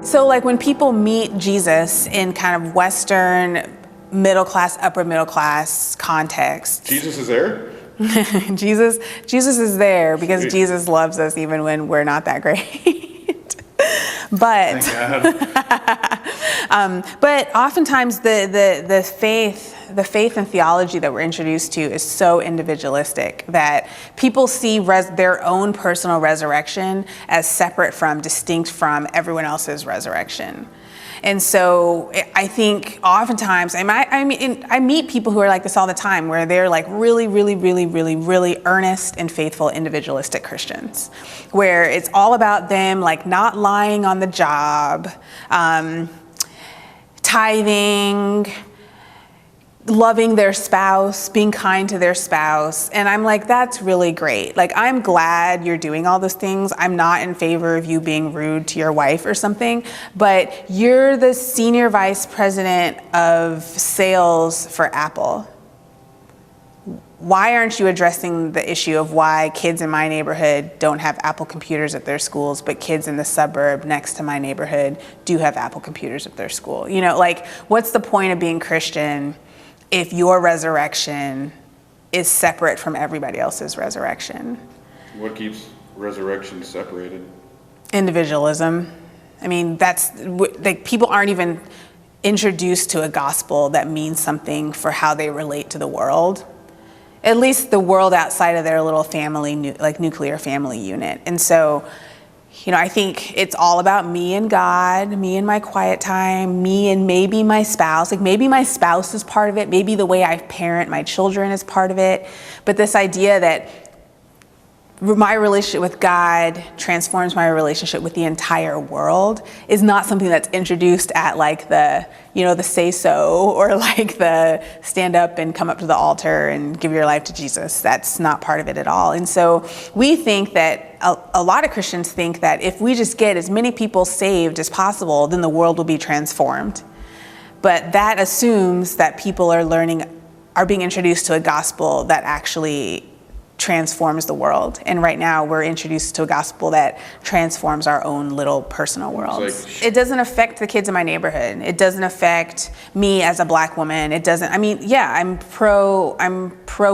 So like when people meet Jesus in kind of Western middle class, upper middle class context. Jesus is there? Jesus is there because Jesus loves us even when we're not that great. But but oftentimes the faith and theology that we're introduced to is so individualistic that people see their own personal resurrection as separate from, distinct from everyone else's resurrection. And so I think oftentimes, I meet people who are like this all the time, where they're like really, really, really, really, really earnest and faithful individualistic Christians, where it's all about them like not lying on the job, tithing, loving their spouse, being kind to their spouse. And I'm like, that's really great. Like, I'm glad you're doing all those things. I'm not in favor of you being rude to your wife or something, but you're the senior vice president of sales for Apple. Why aren't you addressing the issue of why kids in my neighborhood don't have Apple computers at their schools, but kids in the suburb next to my neighborhood do have Apple computers at their school? You know, like, what's the point of being Christian if your resurrection is separate from everybody else's resurrection? What keeps resurrection separated? Individualism. I mean, that's like, people aren't even introduced to a gospel that means something for how they relate to the world, at least the world outside of their little family, like nuclear family unit. And so, you know, I think it's all about me and God, me and my quiet time, me and maybe my spouse. Like, maybe my spouse is part of it. Maybe the way I parent my children is part of it. But this idea that my relationship with God transforms my relationship with the entire world is not something that's introduced at like the, you know, the say so, or like the stand up and come up to the altar and give your life to Jesus. That's not part of it at all. And so we think that a lot of Christians think that if we just get as many people saved as possible, then the world will be transformed. But that assumes that people are being introduced to a gospel that actually transforms the world. And right now we're introduced to a gospel that transforms our own little personal worlds. It doesn't affect the kids in my neighborhood. It doesn't affect me as a Black woman. It doesn't, I mean, yeah, I'm pro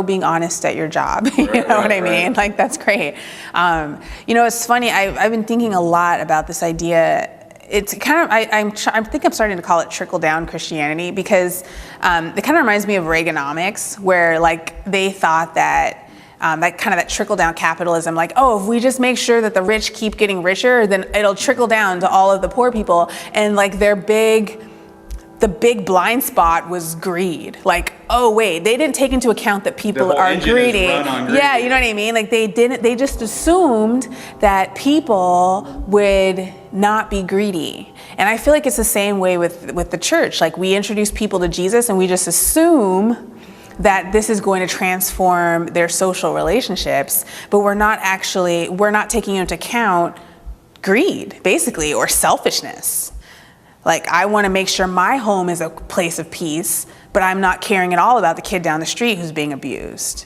being honest at your job. You know what I mean? Like, that's great. You know, it's funny, I've been thinking a lot about this idea. It's kind of, I think I'm starting to call it trickle down Christianity, because it kind of reminds me of Reaganomics, where like they thought that that trickle down capitalism, like, oh, if we just make sure that the rich keep getting richer, then it'll trickle down to all of the poor people. And like the big blind spot was greed. Like, oh wait, they didn't take into account that people are greedy. Yeah, you know what I mean? Like they just assumed that people would not be greedy. And I feel like it's the same way with the church. Like, we introduce people to Jesus and we just assume that this is going to transform their social relationships, but we're not taking into account greed, basically, or selfishness. Like, I want to make sure my home is a place of peace, but I'm not caring at all about the kid down the street who's being abused.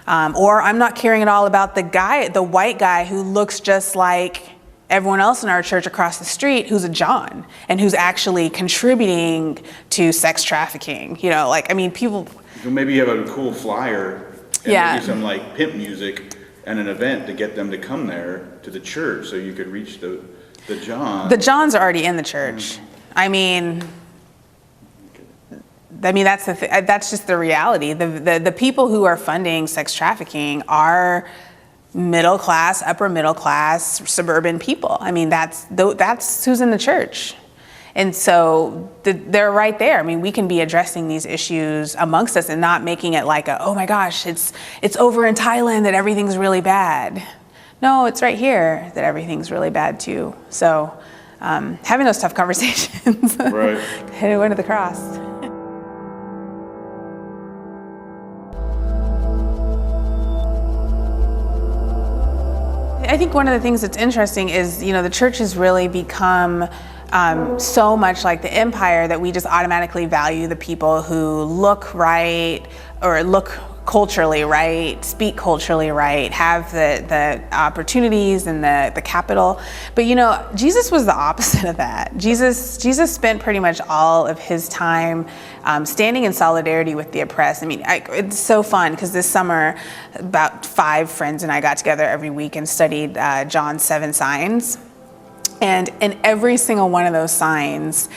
Or I'm not caring at all about the white guy who looks just like everyone else in our church across the street, who's a John, and who's actually contributing to sex trafficking. You know, like, I mean, people... So maybe you have a cool flyer and maybe some like pimp music and an event to get them to come there to the church, so you could reach the John. The Johns are already in the church. I mean, that's just the reality. The people who are funding sex trafficking are middle class, upper middle class, suburban people. I mean, that's who's in the church. And so they're right there. I mean, we can be addressing these issues amongst us and not making it like oh my gosh, it's over in Thailand that everything's really bad. No, it's right here that everything's really bad too. So having those tough conversations. Right. Headed way to the cross. I think one of the things that's interesting is, you know, the church has really become so much like the empire that we just automatically value the people who look right or look culturally right, speak culturally right, have the opportunities and the capital. But Jesus was the opposite of that. Jesus spent pretty much all of his time standing in solidarity with the oppressed. I mean, it's so fun because this summer, about 5 friends and I got together every week and studied John's 7 signs. And in every single one of those signs,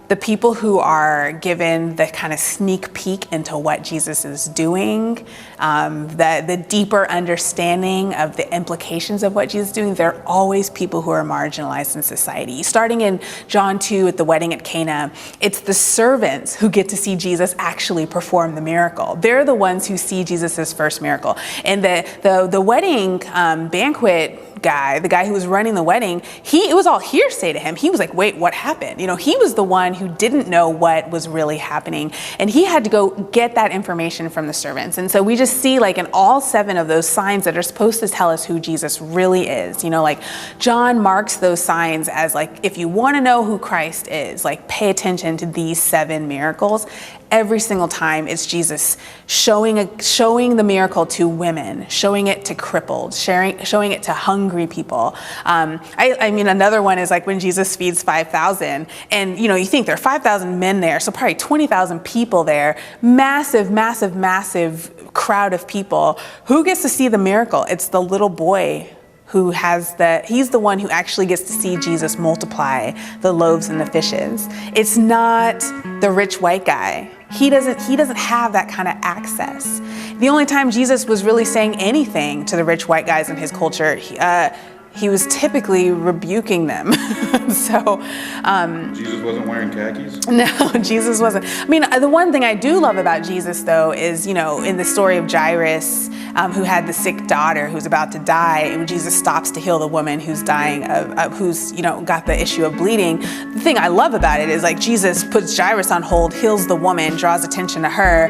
the people who are given the kind of sneak peek into what Jesus is doing, the deeper understanding of the implications of what Jesus is doing, they're always people who are marginalized in society. Starting in John 2 at the wedding at Cana, it's the servants who get to see Jesus actually perform the miracle. They're the ones who see Jesus' first miracle. And the wedding banquet guy, the guy who was running the wedding, it was all hearsay to him. He was like, wait, what happened? He was the one who didn't know what was really happening. And he had to go get that information from the servants. And so we just see like in all 7 of those signs that are supposed to tell us who Jesus really is, like John marks those signs as like, if you want to know who Christ is, like pay attention to these 7 miracles. Every single time it's Jesus showing the miracle to women, showing it to crippled, showing it to hungry people. I mean, another one is like when Jesus feeds 5,000 and, you think there are 5,000 men there, so probably 20,000 people there, massive, massive, massive crowd of people. Who gets to see the miracle? It's the little boy he's the one who actually gets to see Jesus multiply the loaves and the fishes. It's not the rich white guy. He doesn't have that kind of access. The only time Jesus was really saying anything to the rich white guys in his culture, he was typically rebuking them. So Jesus wasn't wearing khakis? No, Jesus wasn't. I mean, the one thing I do love about Jesus, though, is, in the story of Jairus, who had the sick daughter who's about to die, and Jesus stops to heal the woman who's dying who's got the issue of bleeding. The thing I love about it is like Jesus puts Jairus on hold, heals the woman, draws attention to her,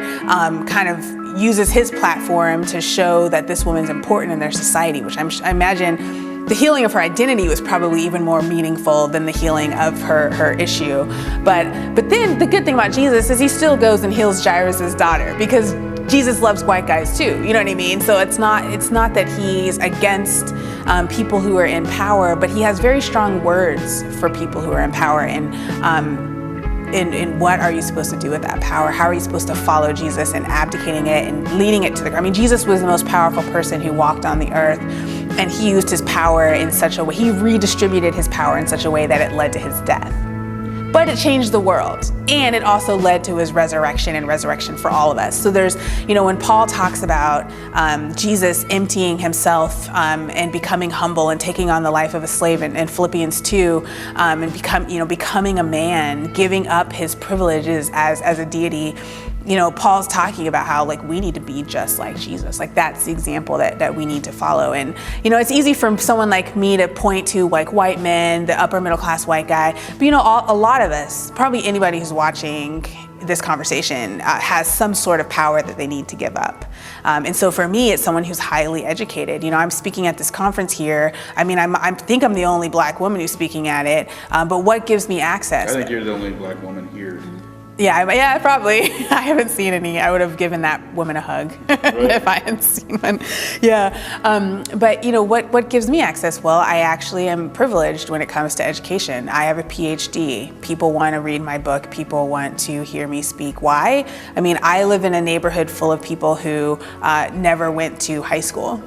kind of uses his platform to show that this woman's important in their society, which I imagine the healing of her identity was probably even more meaningful than the healing of her issue. But then the good thing about Jesus is he still goes and heals Jairus' daughter, because Jesus loves white guys too. You know what I mean? So it's not that he's against people who are in power, but he has very strong words for people who are in power. And what are you supposed to do with that power? How are you supposed to follow Jesus and abdicating it and leading it to the... I mean, Jesus was the most powerful person who walked on the earth, and he used his power in such a way, he redistributed his power in such a way that it led to his death. But it changed the world, and it also led to his resurrection and resurrection for all of us. So there's, when Paul talks about Jesus emptying himself and becoming humble and taking on the life of a slave in Philippians 2, and becoming a man, giving up his privileges as a deity, Paul's talking about how like we need to be just like Jesus. Like that's the example that we need to follow. And it's easy for someone like me to point to like white men, the upper middle class white guy, but a lot of us, probably anybody who's watching this conversation has some sort of power that they need to give up. And so for me, it's someone who's highly educated. I'm speaking at this conference here. I mean, I think I'm the only black woman who's speaking at it, but what gives me access? I think you're the only black woman here. Yeah, probably. I haven't seen any. I would have given that woman a hug if I had seen one. Yeah. But what gives me access? Well, I actually am privileged when it comes to education. I have a PhD. People want to read my book. People want to hear me speak. Why? I mean, I live in a neighborhood full of people who never went to high school.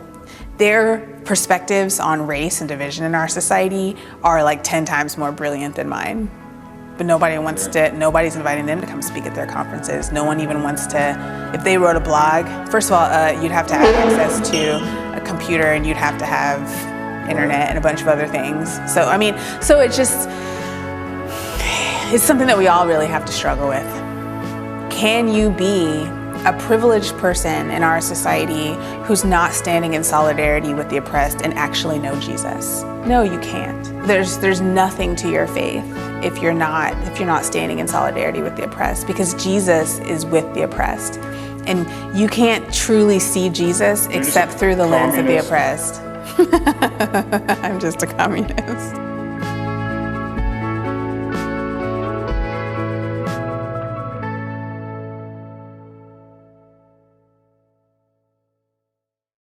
Their perspectives on race and division in our society are like 10 times more brilliant than mine. But nobody's inviting them to come speak at their conferences. No one even wants to, if they wrote a blog, first of all, you'd have to have access to a computer and you'd have to have internet and a bunch of other things. So it's something that we all really have to struggle with. Can you be a privileged person in our society who's not standing in solidarity with the oppressed and actually know Jesus? No, you can't. There's nothing to your faith if you're not standing in solidarity with the oppressed, because Jesus is with the oppressed. And you can't truly see Jesus except through the lens of the oppressed. I'm just a communist.